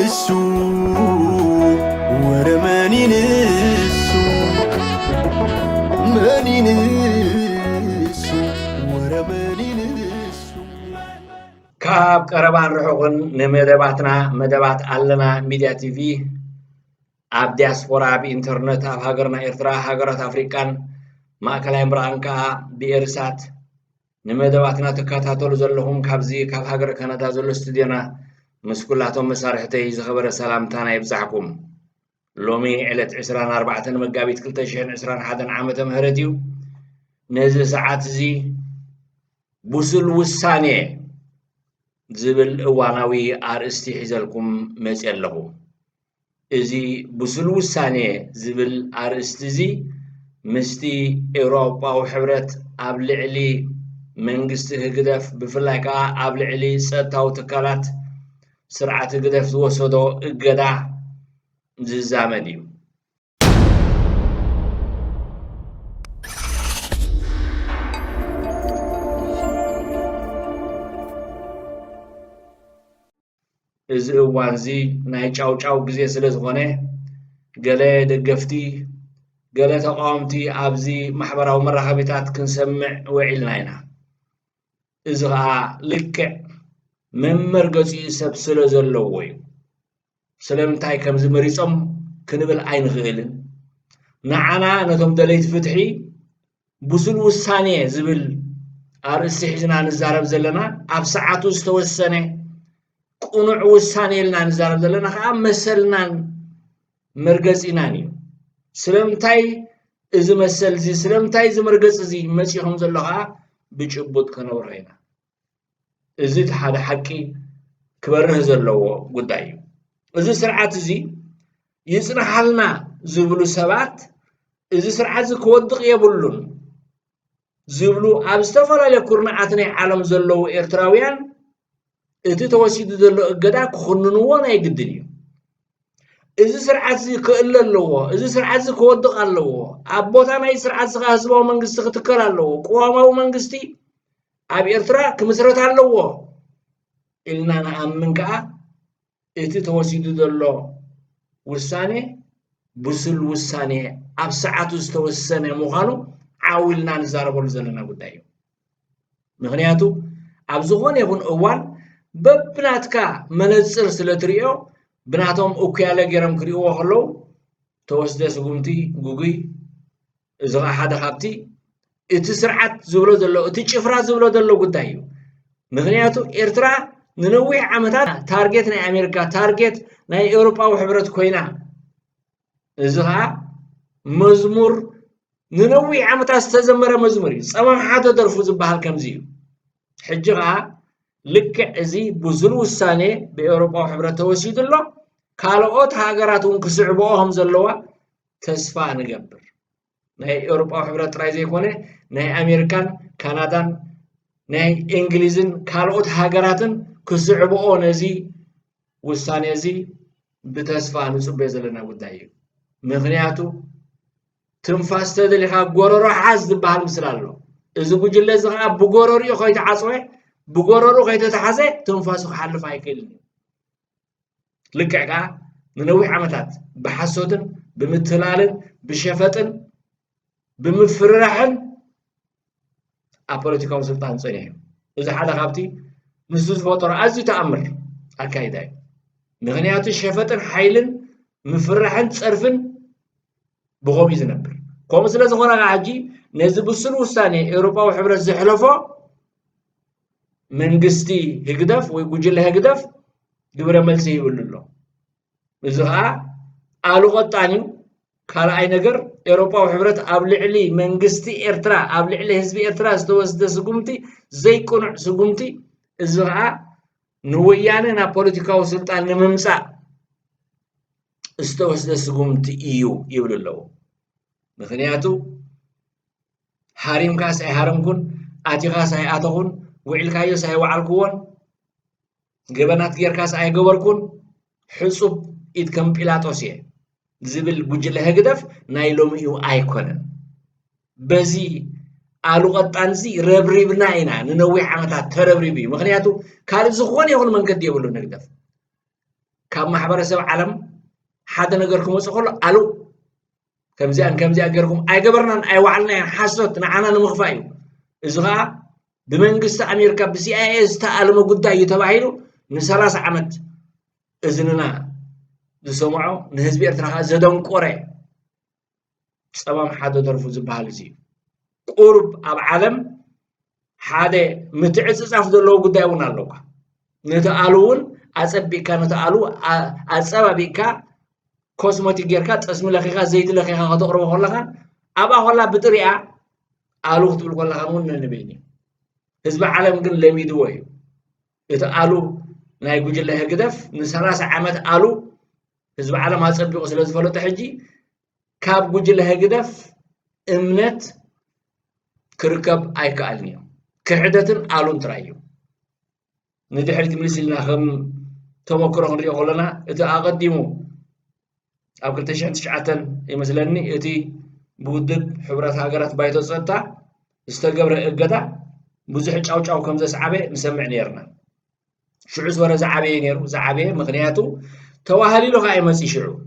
نسو ورماني نسو ماني نسو ورماني نسو كاب كربان رحوغن نمدباتنا مدبات علنا ميديا تي في ኣብ ዲያስፖራ ብኢንተርኔት ኣብ ሃገርና ኤርትራ ሃገራት ኣፍሪካን ማእከላይ ምብራቕን ከዓ ብኤርሳት ንመደባትና ተከታተሉ ዘለኹም ካብዚ ካብ ሃገር ካናዳ ዘሎ ስቱድዮና ምስ ኩላቶም መሳርሕተይ ዝኸበረ ሰላምታና ይብዛሕኩም ሎሚ ዕለት 24 መጋቢት 2021 ዓመተ ምህረት እዩ ነዚ ሰዓት እዚ ቡሱል ውሳኔ ዝብል እዋናዊ ኣርእስቲ ሒዘልኩም መፅእ ኣለኹ እዚ ቡሱል ውሳኔ ዝብል ኣርእስቲ እዚ ምስቲ ኤውሮጳዊ ሕብረት ኣብ ልዕሊ መንግስቲ ህግደፍ ብፍላይ ከዓ ኣብ ልዕሊ ፀጥታዊ ትካላት ስርዓት ህግደፍ ዝወሰዶ እገዳ ዝዛመድ እዩ እዚ እዋን እዚ ናይ ጫውጫው ግዜ ስለ ዝኾነ ገለ ደገፍቲ ገለ ተቃወምቲ ኣብዚ ማሕበራዊ መራኸቢታት ክንሰምዕ ውዒልና ኢና እዚ ከዓ ልክዕ መመርገፂኡ ሰብ ስለ ዘለዎ እዩ ስለምንታይ ከምዚ መሪፆም ክንብል ኣይንኽእልን ንዓና ነቶም ደለይቲ ፍትሒ ቡሱል ውሳኔ ዝብል ኣርእስቲ ሒዝና ንዛረብ ዘለና ኣብ ሰዓቱ ዝተወሰነ ቁኑዕ ውሳኔ ኢልና ንዛረብ ዘለና ከዓ መሰልናን መርገፂናን እዩ ስለምንታይ እዚ መሰል እዚ ስለምንታይ እዚ መርገፂ እዚ መፂኹም ዘሎ ከዓ ብጭቡጥ ክነብሮ ኢና እዚ እቲ ሓደ ሓቂ ክበርህ ዘለዎ ጉዳይ እዩ እዚ ስርዓት እዚ ይፅንሓልና ዝብሉ ሰባት እዚ ስርዓት እዚ ክወድቕ የብሉን ዝብሉ ኣብ ዝተፈላለየ ኩርናዓት ናይ ዓለም ዘለዉ ኤርትራውያን እቲ ተወሲዱ ዘሎ እገዳ ክኽንንዎ ናይ ግድን እዩ እዚ ስርዓት እዚ ክእለ ኣለዎ እዚ ስርዓት እዚ ክወድቕ ኣለዎ ኣብ ቦታ ናይ ስርዓት እዚ ህዝባዊ መንግስቲ ክትከል ኣለዎ ቅዋማዊ መንግስቲ ኣብ ኤርትራ ክምስረት ኣለዎ ኢልና ንኣምን ከዓ እቲ ተወሲዱ ዘሎ ውሳኔ ቡሱል ውሳኔ ኣብ ሰዓቱ ዝተወሰነ ምዃኑ ዓዊልና ንዛረበሉ ዘለና ጉዳይ እዩ ምክንያቱ ኣብ ዝኾነ ይኹን እዋን በብናትካ መነፅር ስለ ትሪኦ ብናቶም እኩያለ ገይሮም ክሪእዎ ከለዉ ተወስደ ስጉምቲ ጉጉይ እዚ ከዓ ሓደ ካብቲ እቲ ስርዓት ዝብሎ ዘሎ እቲ ጭፍራ ዝብሎ ዘሎ ጉዳይ እዩ ምክንያቱ ኤርትራ ንነዊሕ ዓመታት ታርጌት ናይ ኣሜሪካ ታርጌት ናይ ኤውሮጳዊ ሕብረት ኮይና እዚ ከዓ መዝሙር ንነዊሕ ዓመታት ዝተዘመረ መዝሙር እዩ ፀመም ሓደ ደርፉ ዝበሃል ከምዚ እዩ ሕጂ ከዓ ልክዕ እዚ ቡሱል ውሳኔ ብኤውሮጳዊ ሕብረት ተወሲዱ ኣሎ ካልኦት ሃገራት እውን ክስዕብኦ ከም ዘለዋ ተስፋ ንገብር ናይ ኤውሮጳዊ ሕብረት ጥራይ ዘይኮነ ናይ ኣሜሪካን ካናዳን ናይ እንግሊዝን ካልኦት ሃገራትን ክስዕብኦ ነዚ ውሳኔ እዚ ብተስፋ ንፅበዮ ዘለና ጉዳይ እዩ ምክንያቱ ትንፋስ ተደሊኻ ጎረሮ ሓዝ ዝበሃል ምስሊ ኣሎ እዚ ጉጅለ እዚ ከዓ ብጎረሮኡ ከይተዓፅወ ብጎረሮ ከይተተሓዘ ትንፋሱ ክሓልፍ ኣይክእልን ልክዕ ከዓ ንነዊሕ ዓመታት ብሓሶትን ብምትላልን ብሸፈጥን ብምፍርራሕን ኣብ ፖለቲካዊ ስልጣን ፀኒሑ እዩ እዚ ሓደ ካብቲ ንሱ ዝፈጠሮ ኣዝዩ ተኣምር ኣካይዳ እዩ ምክንያቱ ሸፈጥን ሓይልን ምፍራሕን ፀርፍን ብኸምኡ እዩ ዝነብር ከምኡ ስለ ዝኾነ ከዓ ሕጂ ነዚ ቡሱል ውሳኔ ኤውሮጳዊ ሕብረት ዘሕለፎ መንግስቲ ህግደፍ ወይ ጉጅለ ህግደፍ ግብረ መልሲ ይብሉ ኣሎ እዚ ከዓ ኣሉ ቀጣን እዩ ካልኣይ ነገር ኤውሮጳዊ ሕብረት ኣብ ልዕሊ መንግስቲ ኤርትራ ኣብ ልዕሊ ህዝቢ ኤርትራ ዝተወስደ ስጉምቲ ዘይቁኑዕ ስጉምቲ እዚ ከዓ ንወያነ ናብ ፖለቲካዊ ስልጣን ንምምፃእ ዝተወስደ ስጉምቲ እዩ ይብሉ ኣለዉ ምክንያቱ ሃሪምካስ ኣይሃረምኩን ኣቲኻስ ኣይኣተኹን ውዒልካዮስ ኣይወዓልክዎን ገበናት ጌርካስ ኣይገበርኩን ሕፁብ ኢድ ከም ጲላጦስ እየ ዝብል ጉጅለ ህግደፍ ናይ ሎሚኡ ኣይኮነን በዚ ኣሉ ቀጣንዚ ረብሪብና ኢና ንነዊሕ ዓመታት ተረብሪብ እዩ ምክንያቱ ካልእ ዝኾነ ይኹን መንገዲ የብሉ ንግደፍ كاب محبرسب عالم حدا نجركم وصخول ألو كمزي أجركم أي جبرنا أي وعلنا حسرت نعنا نمخفايو إذا بمنجست أمريكا بسي أي استعلم جدا يتبعيرو نسلاس عمد إذننا نسمعه نهزب إرتراها زدون كوري سبام حدا درفوز بهالزي قرب أب عالم حدا متعسس أفضل لو جدا ونالوكا نتقالون أسبيكا نتقالو أسبابيكا كوسموتيك جيركا تسمي لخيخا زيت لخيخا خطقربو خلقا أبا خلا بطريقة قالو تقول خلقا مون نبيني حزب عالم قل لميدوي يتقالو ناي جوجل هقدف نسلاس عمد قالو حزب عالم هاسبيقو سلازي فلو تحجي كاب جوجل هقدف امنت كركب ايكالنيو كحدتن قالون ترايو ندي حريت ملسلنا خم تمكرو نريو خلنا إذا أقدمو أو كرتشان تشعتن يمثلني إتي بودد حبرات هاجرات بايتو صدتا استجبر الجدا بزحج أو كم زس عبي نسمع نيرنا شو عزورة زعبي نيرو زعبي مغنياتو تواهلي له غاية مسي شعو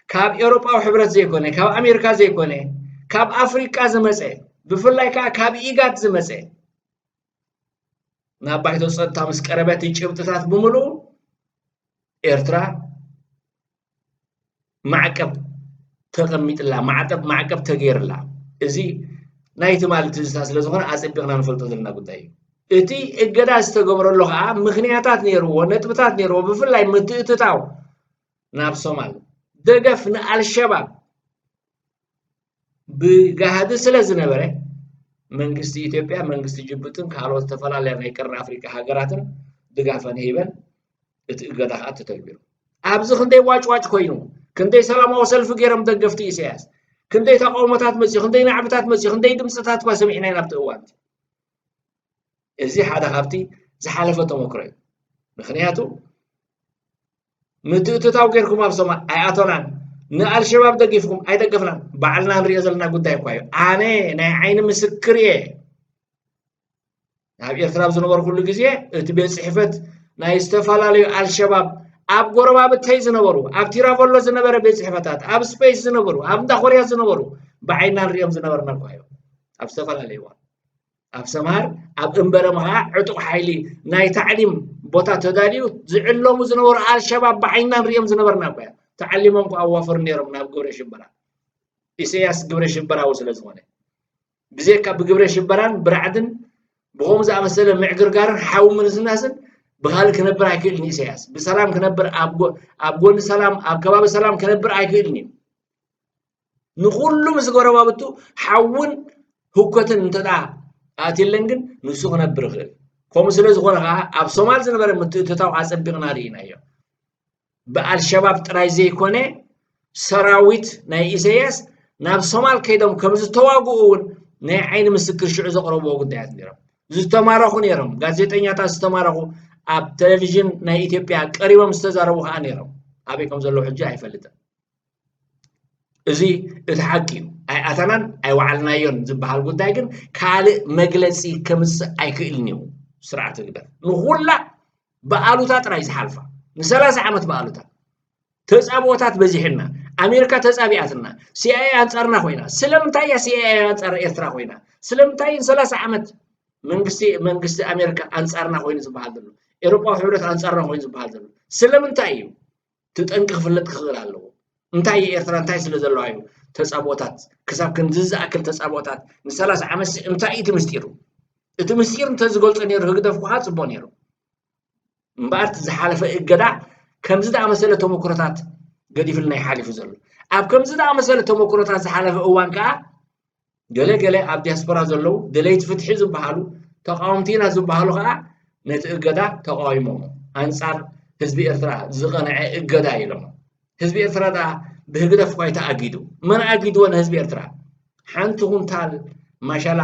كاب أوروبا وحبرات زي كونه كاب أمريكا زي كونه كاب أفريقيا زمسه بفلاي كاب إيجاد زمسه نابايتو صدتا مسكربات يجبتات بملو إرترا معقب تقميت الله معقب تغير الله ازي نايت مالت زاس لزغون اصبقنا نفلطو لنا غداي اتي اجدا استغبر له مخنياتات نيرو نطبطات نيرو بفلاي متتتاو ناب صومال دغفنا الشباب بغاد سلازنبره መንግስት ኢትዮጵያ መንግስት ጅቡቲን ካልወት ተፈላለያ ናይ ቀረ አፍሪካ ሃገራትን ድጋፈን ሄበን እትገዳኻ ተተግቢሩ ኣብዚ ክንደይ ዋጭዋጭ ኮይኑ ክንደይ ሰላማዊ ሰልፍ ገይሮም ደገፍቲ ኢሳያስ ክንደይ ተቃውሞታት መጽ ክንደይ ናዕብታት መጽ ክንደይ ድምጽታት ኳ ሰሚዕና ናብ ተዋት እዚ ሓደ ካብቲ ዝሓለፈ ተመክሮ ምክንያቱ ምትእትታው ገይርኩም ኣብ ሰማ ኣይኣቶናን ንአልሸባብ ደጊፍኩም ኣይደገፍናን ባዕልና ንሪኦ ዘለና ጉዳይ እኳ እዩ ኣነ ናይ ዓይኒ ምስክር እየ ኣብ ኤርትራ ዝነበሩ ኩሉ ግዜ እቲ ቤት ጽሕፈት ናይ ዝተፈላለዩ አልሸባብ ኣብ ጎረባብተይ ዝነበሩ ኣብ ቲራቨሎ ዝነበረ ቤት ጽሕፈታት ኣብ ስፔስ ዝነበሩ ኣብ እንዳ ኮርያ ዝነበሩ ባዕልና ንሪኦም ዝነበርና እኳ እዩ ኣብ ዝተፈላለዩ ኣብ ሰማር ኣብ እንበረ መኻ ዕጡቕ ሓይሊ ናይ ታዕሊም ቦታ ተዳልዩ ዝዕለሙ ዝነበሩ አልሸባብ ባዕልና ንሪኦም ዝነበርና እኳ እዩ تعلمهم كأوافر نيرم ناب جبر شبران إسياس جبر شبران وصل زمانه بزيك بجبر شبران برعدن بقوم زي مثلا معجر قارن حاول من الناسن بخالك نبر عكيلني إسياس بسلام كنبر أبقون سلام أبكباب سلام كنبر عكيلني نقول له مسجورة بابتو حاول هكوتن تدع أتيلنجن نسوق نبر غير كم سلز زغورة أب سومال زنبر متتاو عصب بغنارين أيوه بالشباب تراي زي كونه سراويت ناي إسياس ناب صومال كيدم كم زتواقعون ناي عين مسكر شعو زقربوا قدات نيرم زتمارخو نيرم غازيتانيا تا زتمارخو اب تلفزيون ناي إثيوبيا قريبا مستزاربو خا نيرم ابيكم زلو حجه ايفلط ازي اتحقيو اي اتنان اي وعلنايون زبحال قداي كن كال مغلصي كمس ايكلنيو سرعه قدر نخولا بقالوتا تراي زحالفا نسلاس عمت بقالوتا تصابوتات بزيحنا امريكا تصابياتنا سي اي انصرنا خوينا سلمتاي سي اي انصر ايرترا خوينا سلمتاي سلاس عمت منغست امريكا انصرنا خوين زبحال دلو اوروبا حبرت انصرنا خوين زبحال دلو سلمتاي تطنقخ فلط خلالو انتاي ايرترا انتاي سلازلوايو تصابوتات كساب كنزز اكل تصابوتات نسلاس عمس انتاي تمستيرو اتمستير انت زغلص نير هغدف كو حصبو نيرو مبارت زحالف اجدا كمزدا مساله تمكرتات قديفلنا يحالف زلو اب كمزدا مساله تمكرتات زحالف اوان كا ገለ ኣብ ዲያስፖራ ዘለው ደለይት ፍትሒ ዝበሃሉ ተቃውምቲና ዝበሃሉ ከዓ ነቲ እገዳ ተቃዊሞም አንጻር ህዝቢ ኤርትራ ዝቀነዐ እገዳ ኢሎም ህዝቢ ኤርትራ ዳ ብህግደፍ ኳይታ ኣጊዱ መን ኣጊድዎን ህዝቢ ኤርትራ ሓንቲ ኩንታል ማሻላ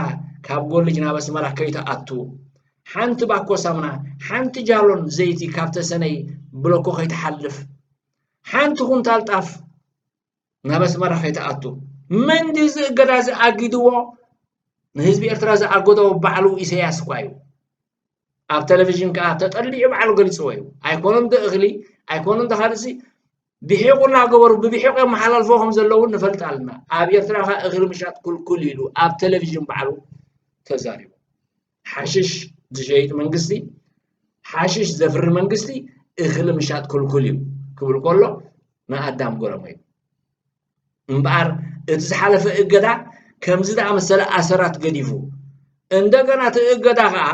ካብ ጎልጅ ናብ ኣስመራ ከይተኣቱ ሓንቲ ባኮ ሳሙና ሓንቲ ጃሎን ዘይቲ ካብ ተሰነይ ብሎኮ ከይተሓልፍ ሓንቲ ኩንታል ጣፍ ናብ ኣስመራ ከይተኣቱ من ديز قداز أجدوا نهزب إرترا أجدوا بعلو إسياس قايو. أب تلفزيون كأب تطلع بعلو قلت سويه. أيقونن دأغلي ኣይኮኑን ተኻልሲ ብሒቁና ገበሩ ብብሒቁ መሓላልፎም ዘለውን ንፈልጥ ኣለና ኣብ ኤርትራ እኽሊ ምሻጥ ኩልኩል ኢሉ ኣብ ቴሌቪዥን በዓሉ ተዛሪቡ ሓሽሽ ዝሸይጥ መንግስቲ ሓሽሽ ዘፍሪ መንግስቲ እኽሊ ምሻጥ ኩልኩል እዩ ክብል ከሎ ንኣዳም ጎረመ እዩ እምበኣር እቲ ዝሓለፈ እገዳ ከምዚ ዝኣመሰለ ኣሰራት ገዲፉ እንደገና እቲ እገዳ ከዓ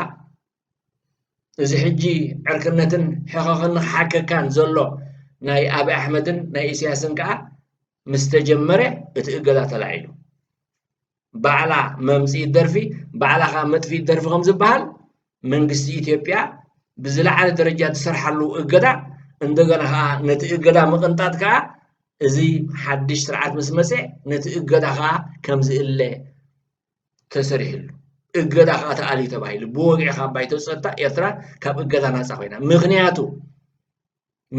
እዚ ሕጂ ዕርክነትን ሕኸኽን ሓከካን ዘሎ ናይ ኣብይ ኣሕመድን ናይ ኢሳያስን ከዓ ምስ ተጀመረ እቲ እገዳ ተላዒሉ ባዕላ መምፅኢ ደርፊ ባዕላ ከዓ መጥፊእ ደርፊ ከም ዝበሃል መንግስቲ ኢትዮጵያ ብዝለዓለ ደረጃ ዝሰርሓሉ እገዳ እንደገና ከዓ ነቲ እገዳ ምቕንጣጥ ከዓ እዚ ሓድሽ ስርዓት ምስ መፅእ ነቲ እገዳ ከዓ ከም ዝእለ ተሰሪሕሉ እገዳ ከዓ ተኣልዩ ተባሂሉ ብወግዒ ካብ ባይቶ ፀጥታ ኤርትራ ካብ እገዳ ናፃ ኮይና ምክንያቱ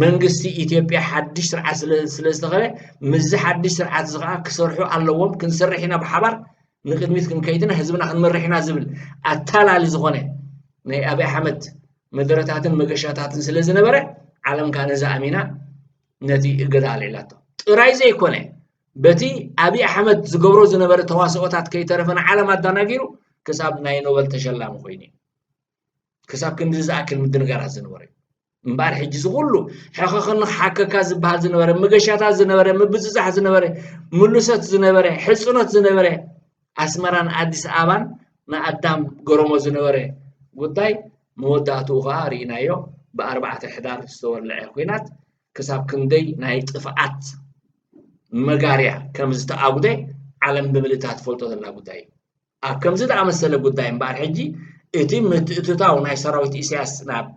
መንግስቲ ኢትዮጵያ ሓድሽ ስርዓት ስለ ዝተኸለ ምዝ ሓድሽ ስርዓት እዚ ከዓ ክሰርሑ ኣለዎም ክንሰርሕ ኢና ብሓባር ንቅድሚት ክንከይድና ህዝብና ክንመርሕ ኢና ዝብል ኣታላሊ ዝኾነ ናይ ኣብይ ኣሕመድ መደረታትን መገሻታትን ስለ ዝነበረ ዓለም ከዓ ነዛ ኣሚና ነቲ እገዳ ኣልዒላቶ ጥራይ ዘይኮነ በቲ ኣብይ ኣሕመድ ዝገብሮ ዝነበረ ተዋስኦታት ከይተረፈና ዓለም ኣዳናጊሩ ክሳብ ናይ ኖበል ተሸላሚ ኮይኑ ክሳብ ክንዲ ዝኣክል ምድንጋራት ዝነበረ እምበኣር ሕጂ ዝኩሉ ሕኸኽን ሓከካ ዝበሃል ዝነበረ መገሻታት ዝነበረ ምብፅፃሕ ዝነበረ ምሉሰት ዝነበረ ሕፅኖት ዝነበረ ኣስመራን ኣዲስ ኣበባን ንኣዳም ገረሞ ዝነበረ ጉዳይ መወዳእትኡ ከዓ ርኢናዮ ብ4 ሕዳር ዝተወልዐ ኩናት ክሳብ ክንደይ ናይ ጥፍኣት መጋርያ ከም ዝተኣጉደ ዓለም ብምልእታት ፈልጦ ዘላ ጉዳይ ኣብ ከምዚ ዝኣመሰለ ጉዳይ እምበኣር ሕጂ እቲ ምትእትታው ናይ ሰራዊት ኢሳያስ ናብ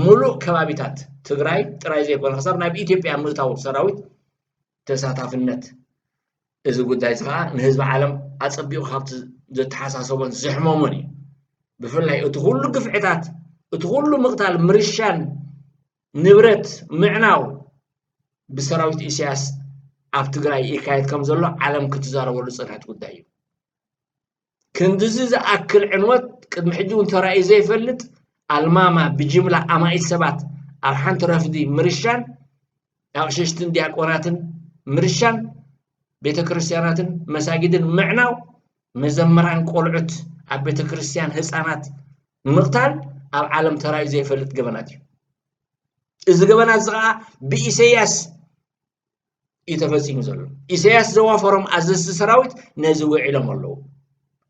ሙሉእ ከባቢታት ትግራይ ጥራይ ዘይኮነ ክሳብ ናብ ኢትዮጵያ ምእታው ሰራዊት ተሳታፍነት እዚ ጉዳይ ከዓ ንህዝቢ ዓለም ኣፀቢቑ ካብቲ ዘተሓሳሰቦን ዝሕመሞን እዩ ብፍላይ እቲ ኩሉ ግፍዕታት እቲ ኩሉ ምቕታል ምርሻን ንብረት ምዕናው ብሰራዊት ኢሳያስ ኣብ ትግራይ ይካየድ ከም ዘሎ ዓለም ክትዛረበሉ ፅንሐት ጉዳይ እዩ ክንድዚ ዝኣክል ዕንወት ቅድሚ ሕጂ እውን ተራእዩ ዘይፈልጥ ኣልማማ ብጅምላ ኣማኢት ሰባት ኣብ ሓንቲ ረፍዲ ምርሻን ኣቕሽሽትን ዲያቆናትን ምርሻን ቤተክርስትያናትን መሳጊድን ምዕናው መዘመራን ቆልዑት ኣብ ቤተክርስትያን ህፃናት ምቕታል ኣብ ዓለም ተራእዩ ዘይፈልጥ ገበናት እዩ እዚ ገበናት እዚ ከዓ ብኢሳያስ እዩ ተፈፂሙ ዘሎ ኢሳያስ ዘዋፈሮም ኣዘዝቲ ሰራዊት ነዚ ውዒሎም ኣለዉ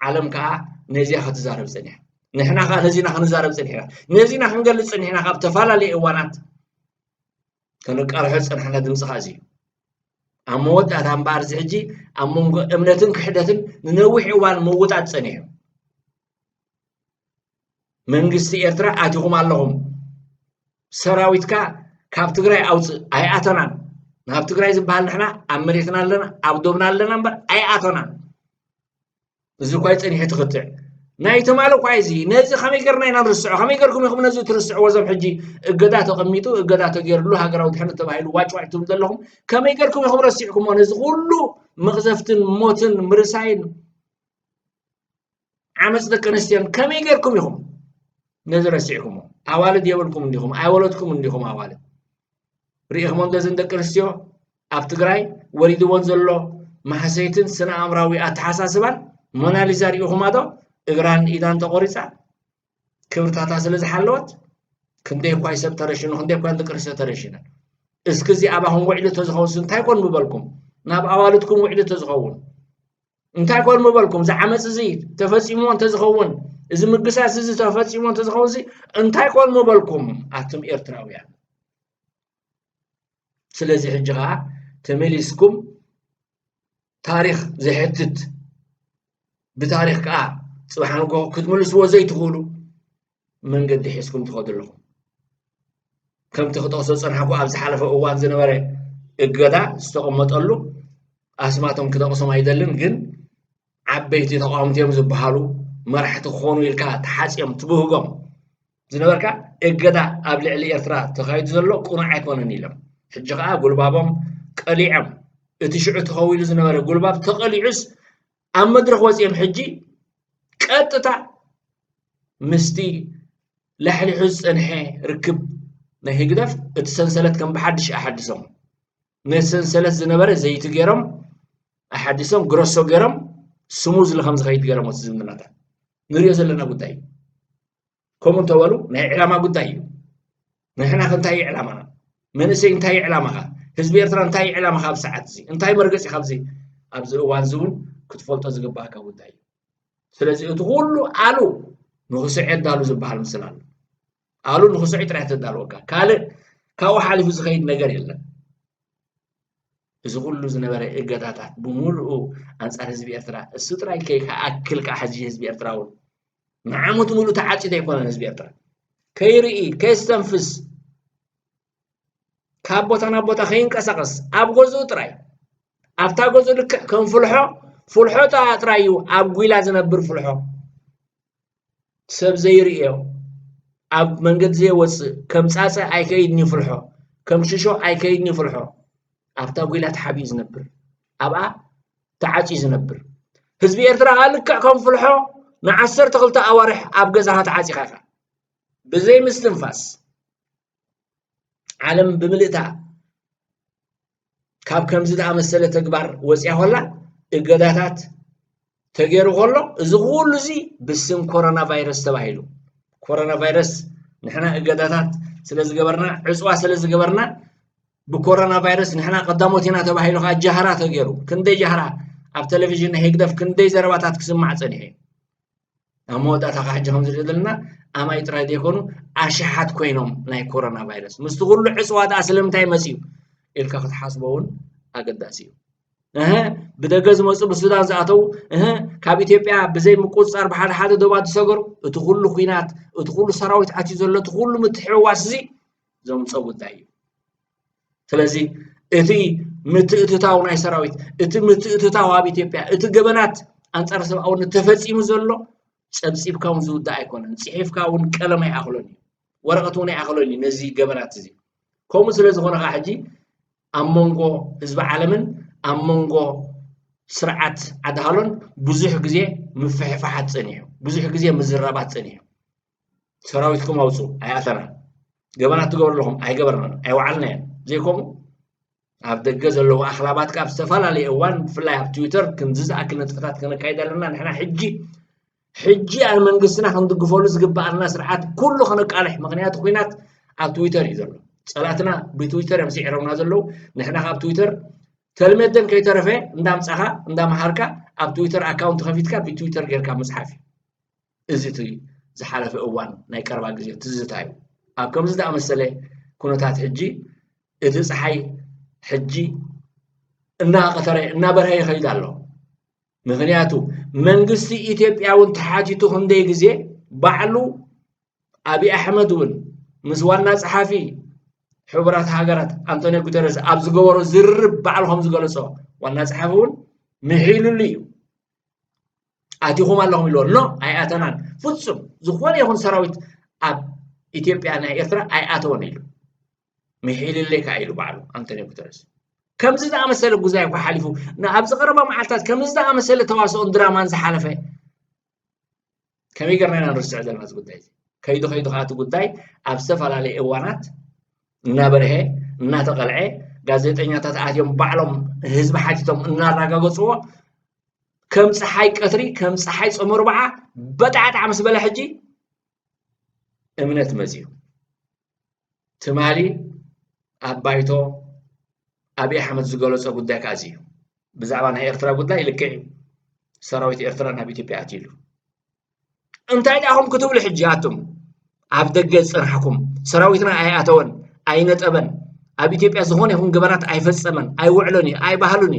ዓለም ከዓ ነዚያ ክትዛረብ ፀኒሓ ንሕና ከዓ ነዚና ክንዛረብ ፀኒሕና ነዚና ክንገልፅ ፀኒሕና ካብ ተፈላለዩ እዋናት ከንቀርሖ ፀኒሕና ድምፂ ከዓ እዚ እዩ ኣብ መወዳእታ እምበኣር እዚ ሕጂ ኣብ መንጎ እምነትን ክሕደትን ንነዊሕ እዋን ምውጣጥ ፀኒሑ መንግስቲ ኤርትራ ኣቲኹም ኣለኹም ሰራዊትካ ካብ ትግራይ ኣውፅእ ኣይኣተናን ናብ ትግራይ ዝበሃል ንሕና ኣብ መሬትና ኣለና ኣብ ዶብና ኣለና እምበር ኣይኣተናን እዚ ኳይ ፀኒሑ ትኽትዕ ናይ ተማለ ኳይ እዚ ነዚ ከመይ ገርና ኢና ንርስዖ ከመይ ገርኩም ኢኹም ነዚ ትርስዕዎ ዞም ሕጂ እገዳ ተቐሚጡ እገዳ ተገይሩሉ ሃገራዊ ድሕነት ተባሂሉ ዋጭ ዋጭቱም ዘለኹም ከመይ ገርኩም ኢኹም ረሲዕኩሞ ነዚ ኩሉ መቕዘፍትን ሞትን ምርሳይን ዓመፅ ደቂ ኣንስትዮን ከመይ ገርኩም ኢኹም ነዚ ረሲዕኩሞ ኣዋልድ የብልኩም እንዲኹም ኣይወለድኩም እንዲኹም ኣዋልድ ርኢኹሞ እንደዘን ደቂ ኣንስትዮ ኣብ ትግራይ ወሪድዎን ዘሎ ማሕሰይትን ስነ ኣእምራዊ ኣተሓሳስባን ሞናሊዛ ሪኢኹማ ዶ እግራን ኢዳን ተቆሪፃ ክብርታታ ስለ ዝሓለወት ክንደይ ኳይ ሰብ ተረሽኑ ክንደይ ኳይ ደቂ ኣንስትዮ ተረሽነን እስኪ እዚ ኣባኹም ውዕሊ ተዝኸውን እንታይ ኮን ምበልኩም ናብ ኣዋልድኩም ውዕሊ ተዝኸውን እንታይ ኮን ምበልኩም ዝዓመፅ እዚ ተፈፂሙ እንተዝኸውን እዚ ምግሳስ እዚ ተፈፂሙ እንተዝኸውን እዚ እንታይ ኮን ምበልኩም ኣቱም ኤርትራውያን ስለዚ ሕጂ ከዓ ተመሊስኩም ታሪክ ዘሕትት ብታሪክ ከዓ ጽባሕንጎ ክትምልስዎ ዘይትኽእሉ መንገዲ ሒዝኩም ትኸዱ ኣለኹም ከምቲ ክጠቕሶ ፀንሐኩ ኣብ ዝሓለፈ እዋን ዝነበረ እገዳ ዝተቐመጠሉ ኣስማቶም ክጠቕሶም ኣይደልን ግን ዓበይቲ ተቃውምቲ እዮም ዝበሃሉ መራሕቲ ክኾኑ ኢልካ ተሓፂኦም ትብህጎም ዝነበርካ እገዳ ኣብ ልዕሊ ኤርትራ ተኻይዱ ዘሎ ቁኑዕ ኣይኮነን ኢሎም ሕጂ ከዓ ጉልባቦም ቀሊዖም እቲ ሽዑ ተኸዊሉ ዝነበረ ጉልባብ ተቐሊዑስ ኣብ መድረኽ ወፂኦም ሕጂ ቀጥታ ምስቲ ላሕሊሑ ዝፀንሐ ርክብ نهيجدف اتسنسلت كم بحدش أحدثهم نسنسلت زنبرة زي تجرم أحدثهم جروسو جرم سموز لخمس خيط جرم وتزمنا ده نريز لنا قداي كم تولو نعلم قداي نحن كنتاي علامنا من سي انتاي علامها حزب إرترا انتاي علامها بساعات زي انتاي مرقص خبزي أبز وانزون كتفولت زقباك قداي سلازي تقولوا قالوا نخسعد دالو زبحال مثلا قالوا نخسعد راح تدالوكا قال كاو حالف زخيد نجار يلا إذا كله زنبرة إجدادات بمرء أنصار حزب إرترا السترة كي أكل كحزب حزب إرتراون نعم تقولوا تعاتي ده يكون حزب إرترا كيرئي كيستنفس كابوتنا بوتا خين كسقس أبغزو تراي أفتح غزو لك كم فلحو تا ترايو أبغيلا زنبر فلحو سب زيريو أب منقد زي وس كم ساسة أي كيدني فلحو كم ششو أي كيدني فلحو أفتح غيلا تحبي زنبر أبقى تعاتي زنبر حزب إرترا لك كم فلحو نعسر تغلط أوارح أبغزها تعاتي خاخا بزي مستنفاس عالم بملئتا كاب كم زد مسألة تكبر وسيا ولا إجدادات تغيروا غلو زغول زي بسم كورونا فيروس تباهيلو كورونا فيروس نحنا إجدادات سلز جبرنا عصوا سلز جبرنا بكورونا فيروس نحنا قداموتنا تباهيلو خا جهرات تغيروا كندي جهرة على التلفزيون هيك كندي زرباتات كسمع صنيعي أموت أتخاجهم زردلنا أما يترى ديكونو أشحات كوينهم ناي كورونا فيروس مستغل عصوات أسلم تاي مسيو إلك أخذ حاسبون أقد أسيو بدجاز مصر بالسودان زعتو كاب إثيوبيا بزي مقص أربع حد دوبات سجر تقول خينات تقول سراويت عتيزول تقول متحواس زي زم صوت داي فلذي إتي متأتتاو ناي سراويت إتي متأتتاو أبي إثيوبيا إتي جبنات أنت أرسل أو نتفسي مزلو سبسيب كون زود دايكون نسيف كون كلام يأخلوني ورقتون يأخلوني نزي جبنات زي كم سلز هنا حاجي أمونغو حزب عالمن أمونغو سرعة عدهالون بزح جزية مفحفحات صنيعه بزح جزية مزرابات صنيعه سراويتكم أوصو أي أثرنا جبنات تقول لهم أي جبرنا أي وعلنا زيكم عبد الجزء اللي هو أخلاقات كاب استفلا لإوان في الله تويتر كنزز أكل نتفتات كنا كايدا لنا نحنا حجي المنقسنا خندق فولس قبع الناس رحات كله خنق عليه مغنيات خوينات على تويتر يزلو صلاتنا بتويتر يمسي عرونا زلو نحنا على تويتر تلمدن كي ترفع ندام صحة ندام حركة على تويتر أكاونت خفيتك بتويتر غير كام مصحفي إزتي زحالة في أوان نايك 4 جزء تزتايو أكم زد أمثلة كونتات حجي إذا صحي حجي إنها قطرة إنها برهي خيد الله مغنياتو منقستي إثيوبيا وانتحاجتو هندي جزء بعلو أبي أحمد ون مسوارنا صحافي حبرات هاجرات أنطونيو غوتيريز أبز جوارو زرب بعلهم زجلسوا والناس حافون محيلوا لي أتيهم اللهم يلون لا أي أتنان فتصم زخوان يهون سراويت أب إثيوبيا أنا إثرا أي أتون يلو محيل اللي كايلو بعلو أنطونيو غوتيريز كم زد أمثلة جزاء وحلفو أبز قربا معتاد كم زد أمثلة تواصل درامان زحلفه كم يقرنا نرجع ذا الناس قداي كيدو خاتو قداي أبسف على إيوانات نابره ناتقلعه ጋዜጠኛታት አትዮም ባዕሎም ህዝብ ሓቲቶም እናራጋገጽዎ ከም ፀሓይ ቀትሪ ከም ፀሓይ ጾመር በዓ በጣዕጣ ምስ በለ ሕጂ እምነት መዚዩ ትማሊ አባይቶ አብይ አሕመድ ዝገለጸ ጉዳይ ካዚዩ ብዛዕባ ናይ ኤርትራ ጉዳይ ልክዕ ሰራዊት ኤርትራ ናብ ኢትዮጵያ አትይሉ እንታይ ዳኹም ክትብሉ ሕጂ አቱም ኣብ ደገ ጽንሐኩም ሰራዊትና ኣይኣተወን ኣይነጠበን ኣብ ኢትዮጵያ ዝኾነ ይኹን ግበራት ኣይፈጸመን ኣይውዕሎን ኣይባህሉን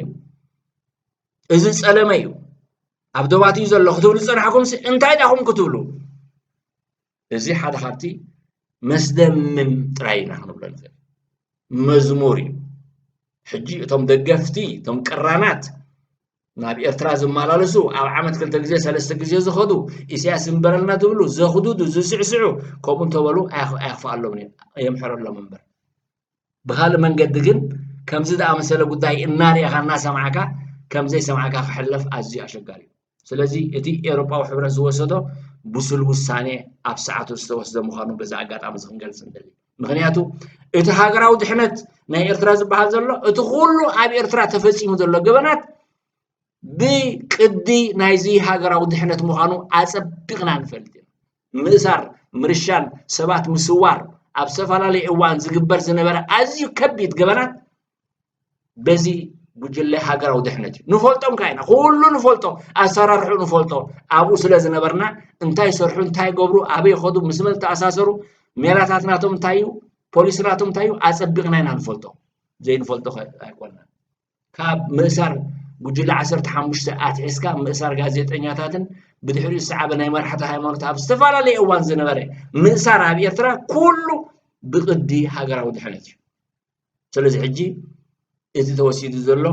እዚ ጸለመ እዩ ኣብ ዶባት እዩ ዘሎ ክትብሉ ጽንሐኩም እንታይ ዳኹም ክትብሉ እዚ ሓደ ካብቲ መስደምም ጥራይና ክንብሎ ንኽእል መዝሙር እዩ ሕጂ እቶም ደገፍቲ እቶም ቅራናት ናብ ኤርትራ ዝመላለሱ ኣብ ዓመት 2 ግዜ 3 ግዜ ዝኸዱ ኢሳያስ እንበረልና ትብሉ ዘኽዱዱ ዝስዕስዑ ከምኡ ተበሉ ኣይኽፋኣሎም የምሕረሎም እምበር ብኻልእ መንገዲ ግን ከምዚ ዝኣመሰለ ጉዳይ እናሪእኻ እናሰምዓካ ከምዘይ ሰምዓካ ክሕለፍ ኣዝዩ ኣሸጋሪ እዩ ስለዚ እቲ ኤውሮጳዊ ሕብረት ዝወሰዶ ብሱል ውሳኔ ኣብ ሰዓቱ ዝተወስደ ምዃኑ በዛ ኣጋጣሚ ክንገልጽ ንደሊ ምክንያቱ እቲ ሃገራዊ ድሕነት ናይ ኤርትራ ዝበሃል ዘሎ እቲ ኩሉ ኣብ ኤርትራ ተፈጺሙ ዘሎ ገበናት ብቅዲ ናይዚ ሃገራዊ ድሕነት ምዃኑ ኣጸቢቕና ንፈልጥ ኢና ምእሳር ምርሻን ሰባት ምስዋር ኣብ ዝተፈላለዩ እዋን ዝግበር ዝነበረ ኣዝዩ ከቢድ ገበናት በዚ ጉጅለ ሃገራዊ ድሕነት እዩ ንፈልጦም ካይና ኩሉ ንፈልጦ ኣሰራርሑ ንፈልጦ ኣብኡ ስለ ዝነበርና እንታይ ሰርሑ እንታይ ገብሩ ኣበይ ኸዱ ምስ መን ተኣሳሰሩ ሜላታት ናቶም እንታይ እዩ ፖሊስ ናቶም እንታይ እዩ ኣጸቢቕና ኢና ንፈልጦ ዘይንፈልጦ ኣይኮነን ካብ ምእሳር ጉጅለ 15 ኣትሒዝካ ምእሳር ጋዜጠኛታትን ብድሕሪኡ ዝሰዓበ ናይ መራሕቲ ሃይማኖት ኣብ ዝተፈላለዩ እዋን ዝነበረ ምእሳር ኣብ ኤርትራ ኩሉ ብቅዲ ሃገራዊ ድሕነት እዩ ስለዚ ሕጂ እቲ ተወሲዱ ዘሎ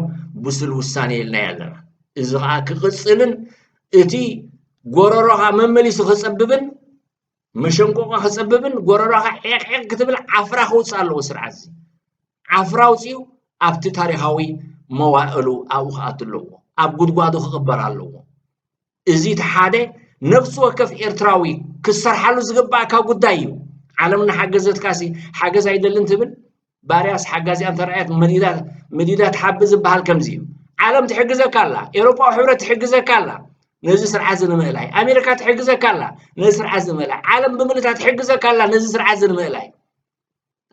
ብስል ውሳኔ ኢልና ያለና እዚ ከዓ ክቅፅልን እቲ ጎረሮኻ መመሊሱ ክፀብብን መሸንቆqa ክፀብብን ጎረሮኻ ዕቕ ክትብል ዓፍራ ክውፅእ ኣለዎ ስርዓት እዚ ዓፍራ ውፅኡ ኣብቲ ታሪኻዊ መዋእሉ ኣብኡ ክኣቱ ኣለዎ ኣብ ጉድጓዱ ክቕበር ኣለዎ እዚ እቲ ሓደ ነፍሲ ወከፍ ኤርትራዊ ክሰርሓሉ ዝግባእካ ጉዳይ እዩ ዓለምና ሓገዘትካሲ ሓገዝ ኣይደልን ትብል ባርያስ ሓጋዚኣ እንተረኣየት መዲዳ ትሓብዝ ዝበሃል ከምዚ እዩ ዓለም ትሕግዘካ ኣላ ኤውሮጳዊ ሕብረት ትሕግዘካ ኣላ ነዚ ስርዓት ዝንምእላይ ኣሜሪካ ትሕግዘካ ኣላ ነዚ ስርዓት ዝንምእላይ ዓለም ብምልእታ ትሕግዘካ ኣላ ነዚ ስርዓት ዝንምእላይ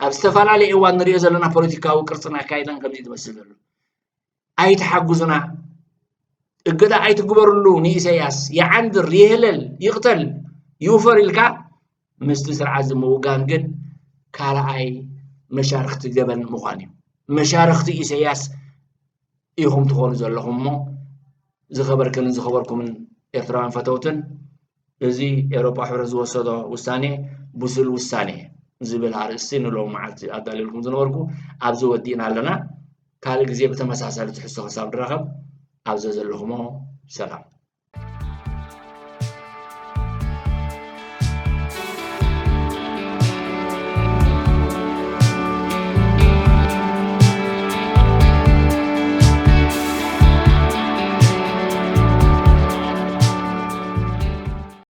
ኣብ ዝተፈላለዩ እዋን ንሪኦ ዘለና ፖለቲካዊ ቅርፅና ኣካይዳን ከምዚ ትመስል ዘሎ ኣይተሓግዙና እገዳ ኣይትግበርሉ ንኢሳያስ ይዓንድር ይህለል ይቕተል ይውፈር ኢልካ ምስቲ ስርዓት ዝምውጋን ግን ካልኣይ መሻርክቲ ገበን ምዃን እዩ መሻርክቲ ኢሳያስ ኢኹም ትኾኑ ዘለኹም እሞ ዝኸበርክንን ዝኸበርኩምን ኤርትራውያን ፈተውትን እዚ ኤውሮጳ ሕብረት ዝወሰዶ ውሳኔ ብስል ውሳኔ ዝብል ኣርእስቲ ንሎም መዓልቲ ኣዳልየልኩም ዝነበርኩ ኣብዚ ወዲእና ኣለና ካልእ ግዜ ብተመሳሳሊ ትሕዝቶ ክሳብ ንራኸብ ኣብዚ ዘለኹሞ ሰላም